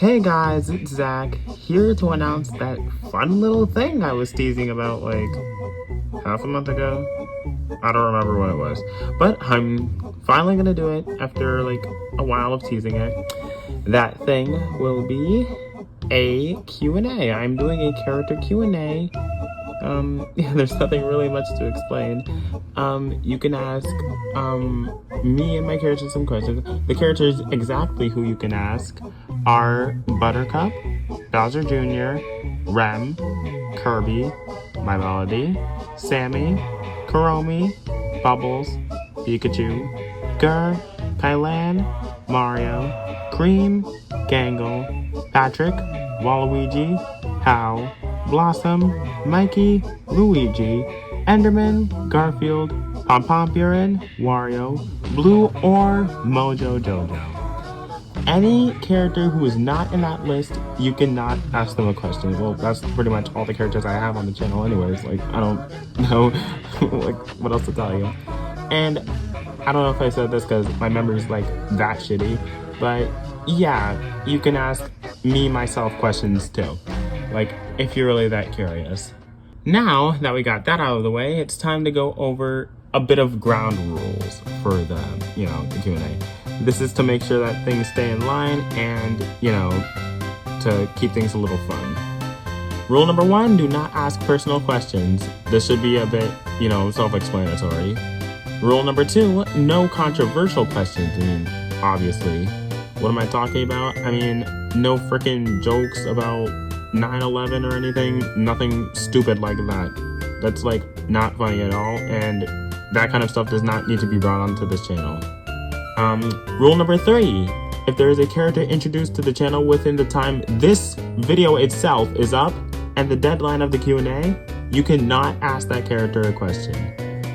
Hey guys, it's Zach, here to announce that fun little thing I was teasing about like half a month ago. I don't remember what it was, but I'm finally gonna do it after like a while of teasing it. That thing will be a Q&A. I'm doing a character Q&A. Yeah, there's nothing really much to explain. You can ask me and my characters some questions. The characters exactly who you can ask are Buttercup, Bowser Jr., Rem, Kirby, My Melody, Sammy, Kuromi, Bubbles, Pikachu, Gur, Kylan, Mario, Cream, Gangle, Patrick, Waluigi, Hal, Blossom, Mikey, Luigi, Enderman, Garfield, Pompompurin, Wario, Blue, or Mojo Jojo. Any character who is not in that list, you cannot ask them a question. Well, that's pretty much all the characters I have on the channel anyways. Like, I don't know like what else to tell you. And I don't know if I said this because my memory's like that shitty, but yeah, you can ask me, myself questions too. Like, if you're really that curious. Now that we got that out of the way, it's time to go over a bit of ground rules for the Q&A. This is to make sure that things stay in line and, to keep things a little fun. Rule number 1, do not ask personal questions. This should be a bit, self-explanatory. Rule number 2, no controversial questions. I mean, obviously. What am I talking about? I mean, no freaking jokes about 9/11 or anything. Nothing stupid like that. That's like not funny at all, and that kind of stuff does not need to be brought onto this channel. Rule number 3, if there is a character introduced to the channel within the time this video itself is up and the deadline of the Q&A, you cannot ask that character a question.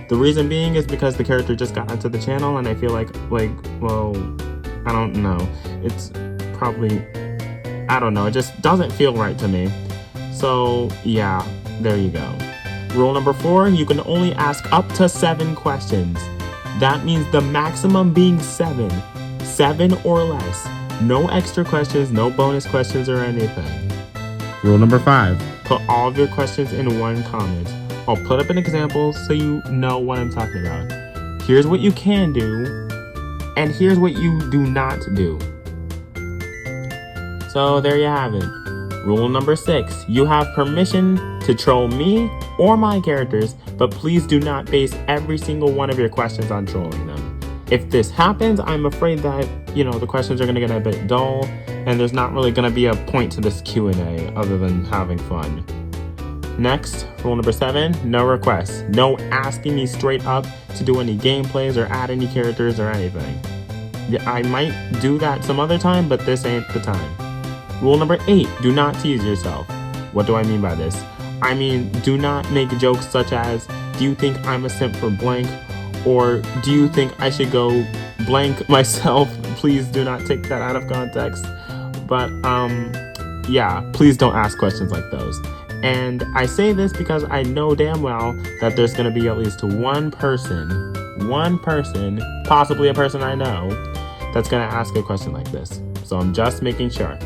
The reason being is because the character just got onto the channel, and I feel like, well, I don't know. It's probably, I don't know, it just doesn't feel right to me. So yeah, there you go. Rule number 4, you can only ask up to 7 questions. That means the maximum being 7. 7 or less. No extra questions, no bonus questions or anything. Rule number 5, put all of your questions in one comment. I'll put up an example so you know what I'm talking about. Here's what you can do, and here's what you do not do. So there you have it. Rule number 6, you have permission to troll me or my characters, but please do not base every single one of your questions on trolling them. If this happens, I'm afraid that, the questions are going to get a bit dull, and there's not really going to be a point to this Q&A other than having fun. Next, rule number 7, no requests. No asking me straight up to do any gameplays or add any characters or anything. Yeah, I might do that some other time, but this ain't the time. Rule number 8, do not tease yourself. What do I mean by this? I mean, do not make jokes such as, do you think I'm a simp for blank? Or do you think I should go blank myself? Please do not take that out of context. But yeah, please don't ask questions like those. And I say this because I know damn well that there's going to be at least one person, possibly a person I know, that's going to ask a question like this. So I'm just making sure.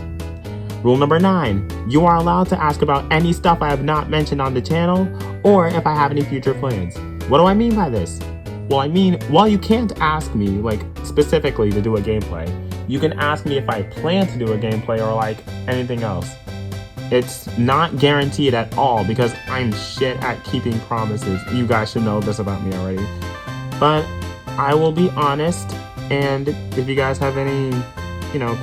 Rule number 9, you are allowed to ask about any stuff I have not mentioned on the channel, or if I have any future plans. What do I mean by this? Well, I mean, while you can't ask me, specifically to do a gameplay, you can ask me if I plan to do a gameplay or, anything else. It's not guaranteed at all because I'm shit at keeping promises. You guys should know this about me already. But I will be honest, and if you guys have any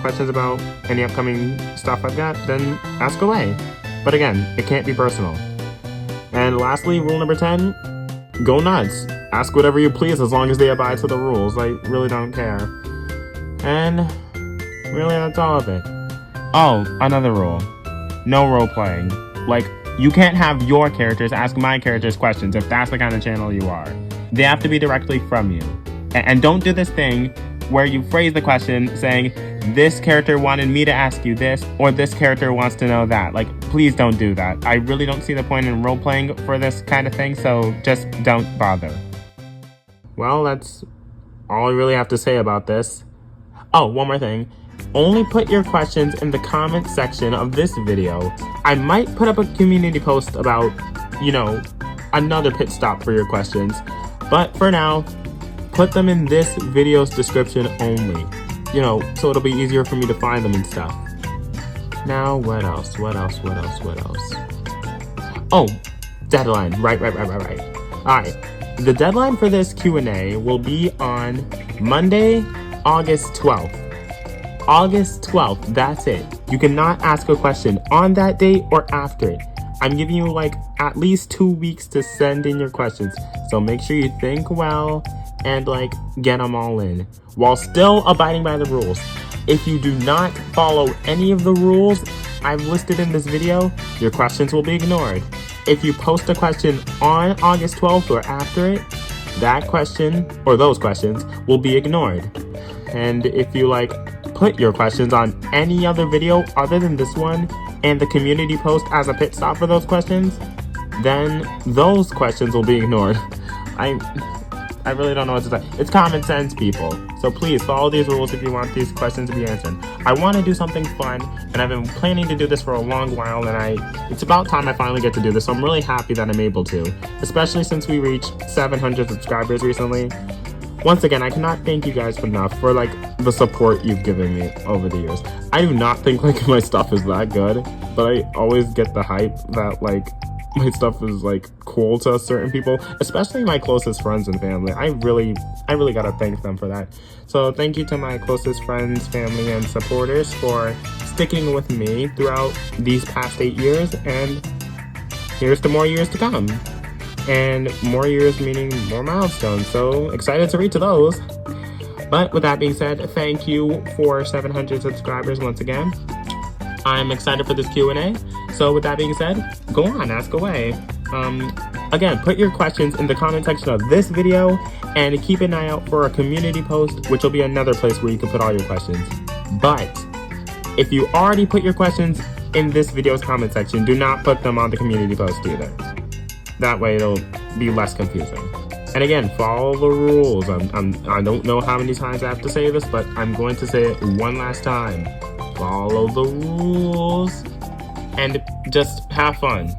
questions about any upcoming stuff I've got, then ask away. But again, it can't be personal. And lastly, rule number 10, go nuts. Ask whatever you please as long as they abide to the rules. I really don't care. And really, that's all of it. Oh, another rule. No role playing. You can't have your characters ask my characters questions if that's the kind of channel you are. They have to be directly from you. And don't do this thing where you phrase the question saying, this character wanted me to ask you this, or this character wants to know that. Please don't do that. I really don't see the point in role-playing for this kind of thing, so just don't bother. Well, that's all I really have to say about this. Oh, one more thing. only put your questions in the comment section of this video. I might put up a community post about, you know, another pit stop for your questions. But for now, put them in this video's description only. You know, so it'll be easier for me to find them and stuff. Now, what else? Oh, deadline. Right. Alright, the deadline for this Q&A will be on Monday, August 12th. August 12th, that's it. You cannot ask a question on that date or after it. I'm giving you like at least 2 weeks to send in your questions. So make sure you think well and like get them all in while still abiding by the rules. If you do not follow any of the rules I've listed in this video, your questions will be ignored. If you post a question on August 12th or after it, that question or those questions will be ignored. And if you like put your questions on any other video other than this one and the community post as a pit stop for those questions, then those questions will be ignored. I really don't know what to say. It's common sense, people. So please follow these rules if you want these questions to be answered. I want to do something fun, and I've been planning to do this for a long while, and it's about time I finally get to do this, so I'm really happy that I'm able to, especially since we reached 700 subscribers recently. Once again, I cannot thank you guys enough for like the support you've given me over the years. I do not think like my stuff is that good, but I always get the hype that like my stuff is like cool to certain people, especially my closest friends and family. I really gotta thank them for that. So thank you to my closest friends, family, and supporters for sticking with me throughout these past 8 years, and here's to more years to come. And more years meaning more milestones, so excited to reach those. But with that being said, thank you for 700 subscribers once again. I'm excited for this Q&A. So with that being said, go on, ask away. Again, put your questions in the comment section of this video and keep an eye out for a community post, which will be another place where you can put all your questions. But if you already put your questions in this video's comment section, do not put them on the community post either. That way it'll be less confusing. And again, follow the rules. I don't know how many times I have to say this, but I'm going to say it one last time. Follow the rules and just have fun.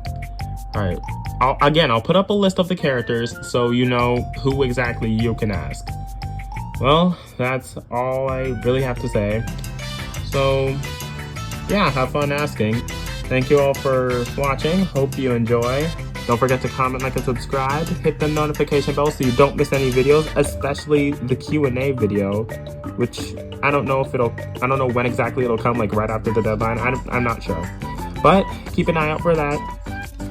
Alright, I'll put up a list of the characters so you know who exactly you can ask. Well, that's all I really have to say. So, yeah, have fun asking. Thank you all for watching. Hope you enjoy. Don't forget to comment, like, and subscribe. Hit the notification bell so you don't miss any videos, especially the Q&A video, which I don't know when exactly it'll come, like right after the deadline. I'm not sure. But keep an eye out for that.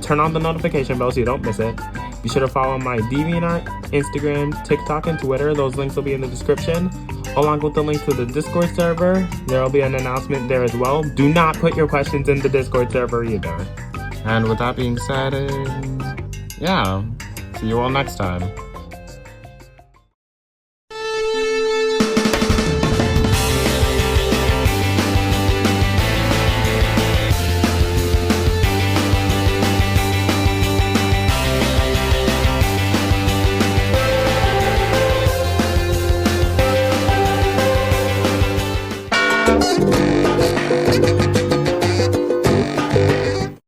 Turn on the notification bell so you don't miss it. Be sure to follow my DeviantArt, Instagram, TikTok, and Twitter. Those links will be in the description, along with the link to the Discord server. There will be an announcement there as well. Do not put your questions in the Discord server either. And with that being said, yeah, see you all next time.